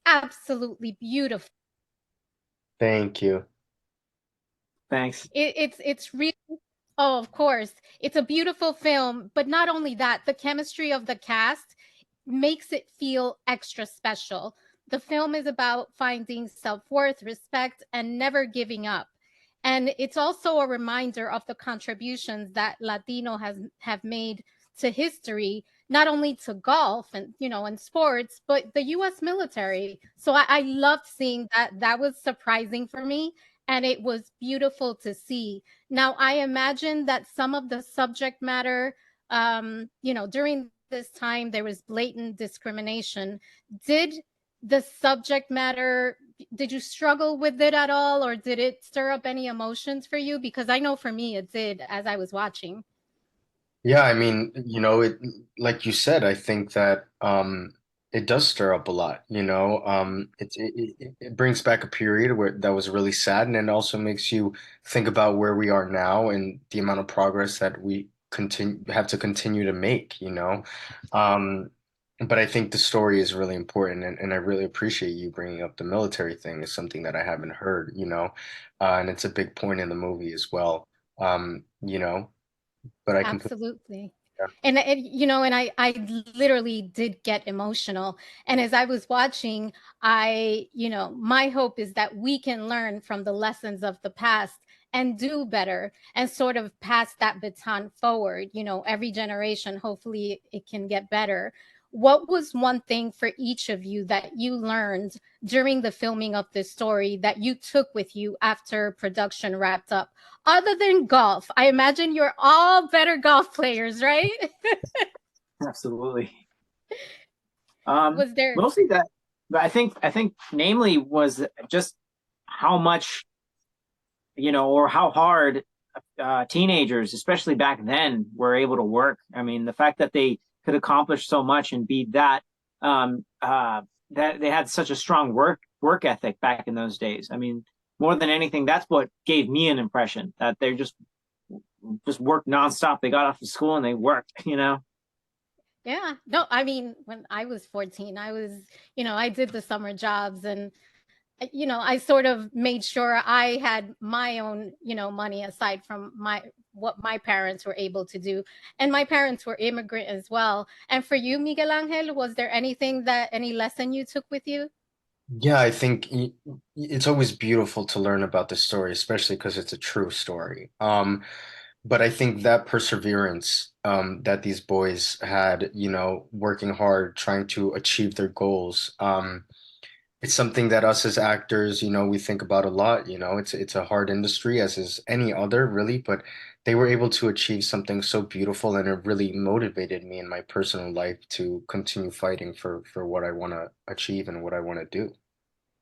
absolutely beautiful. Thank you. Thanks. It's really, oh, of course, it's a beautiful film, but not only that, the chemistry of the cast makes it feel extra special. The film is about finding self-worth, respect, and never giving up. And it's also a reminder of the contributions that Latino has have made to history, not only to golf and and sports, but the US military. So I loved seeing that. That was surprising for me, and it was beautiful to see. Now I imagine that some of the subject matter, during this time there was blatant discrimination. Did the subject matter, did you struggle with it at all, or did it stir up any emotions for you? Because I know for me it did as I was watching. Yeah, I mean, it like you said, I think that it does stir up a lot, it brings back a period where that was really sad, and it also makes you think about where we are now and the amount of progress that we continue have to continue to make, you know. Um but I think the story is really important, and I really appreciate you bringing up the military thing. Is something that I haven't heard, and it's a big point in the movie as well. You know, but I completely. Absolutely. And literally did get emotional. And as I was watching, my hope is that we can learn from the lessons of the past and do better and sort of pass that baton forward. Every generation, hopefully it can get better. What was one thing for each of you that you learned during the filming of this story that you took with you after production wrapped up? Other than golf, I imagine you're all better golf players, right? Absolutely. Was there? Mostly that, but I think namely was just how much, or how hard teenagers, especially back then, were able to work. I mean, the fact that they could accomplish so much and be that, that they had such a strong work ethic back in those days. I mean, more than anything, that's what gave me an impression that they just worked nonstop. They got off of school and they worked, Yeah. No, I mean, when I was 14, I did the summer jobs, and I sort of made sure I had my own, money aside from what my parents were able to do. And my parents were immigrant as well. And for you, Miguel Angel, was there any lesson you took with you? Yeah, I think it's always beautiful to learn about the story, especially because it's a true story. But I think that perseverance that these boys had, working hard, trying to achieve their goals, it's something that us as actors, we think about a lot. It's a hard industry, as is any other, really, but they were able to achieve something so beautiful, and it really motivated me in my personal life to continue fighting for what I want to achieve and what I want to do.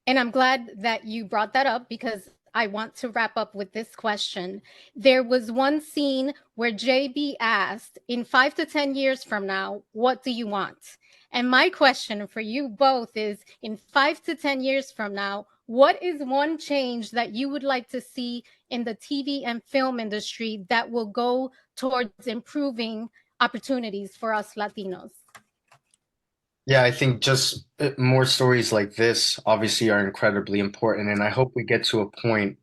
And I'm glad that you brought that up because I want to wrap up with this question. There was one scene where JB asked, in 5 to 10 years from now, what do you want? And my question for you both is, in 5 to 10 years from now, what is one change that you would like to see in the TV and film industry that will go towards improving opportunities for us Latinos? Yeah, I think just more stories like this obviously are incredibly important, and I hope we get to a point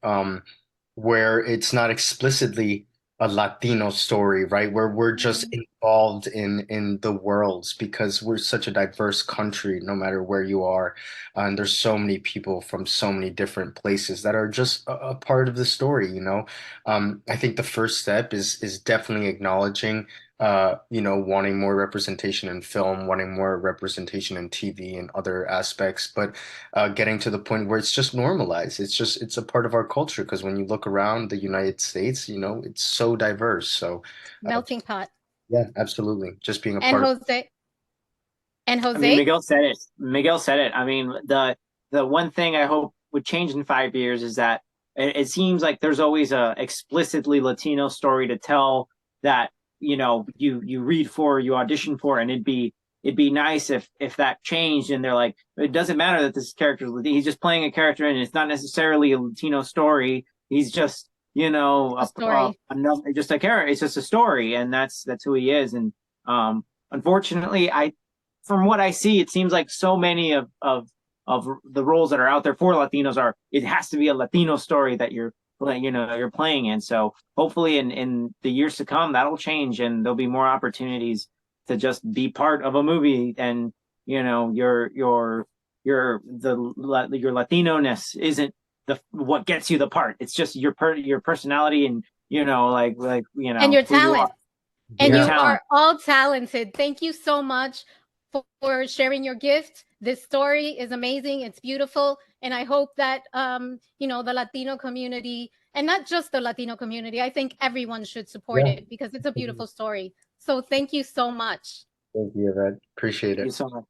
where it's not explicitly a Latino story, right? Where we're just Mhm. involved in the worlds, because we're such a diverse country, no matter where you are, and there's so many people from so many different places that are just a part of the story, you know. I think the first step is definitely acknowledging wanting more representation in film, wanting more representation in TV and other aspects, but getting to the point where it's just normalized. It's a part of our culture, because when you look around the United States, it's so diverse. So, uh, Melting pot. yeah, absolutely. Just being a And part of. Jose, and I mean, Jose? Miguel said it. Miguel said it. I mean, the one thing I hope would change in 5 years is that it seems like there's always a explicitly Latino story to tell that you read for, you audition for, and it'd be nice if that changed and they're like, it doesn't matter that this character is Latino. He's just playing a character and it's not necessarily a Latino story. He's just A story. another, just a character. It's just a story, and that's who he is. And unfortunately, I from what I see, it seems like so many of the roles that are out there for Latinos are, it has to be a Latino story that you're playing in. So hopefully in the years to come, that'll change and there'll be more opportunities to just be part of a movie. And, you know, your Latino-ness isn't what gets you the part. It's just your personality and, you know, and your who you talent. are. And Yeah. you are all talented. Thank you so much for sharing your gift. This story is amazing. It's beautiful. And I hope that, you know, the Latino community, and not just the Latino community, I think everyone should support Yeah. it because it's a beautiful story. So thank you so much. Thank you, Yvette. Appreciate Thank you it. so much.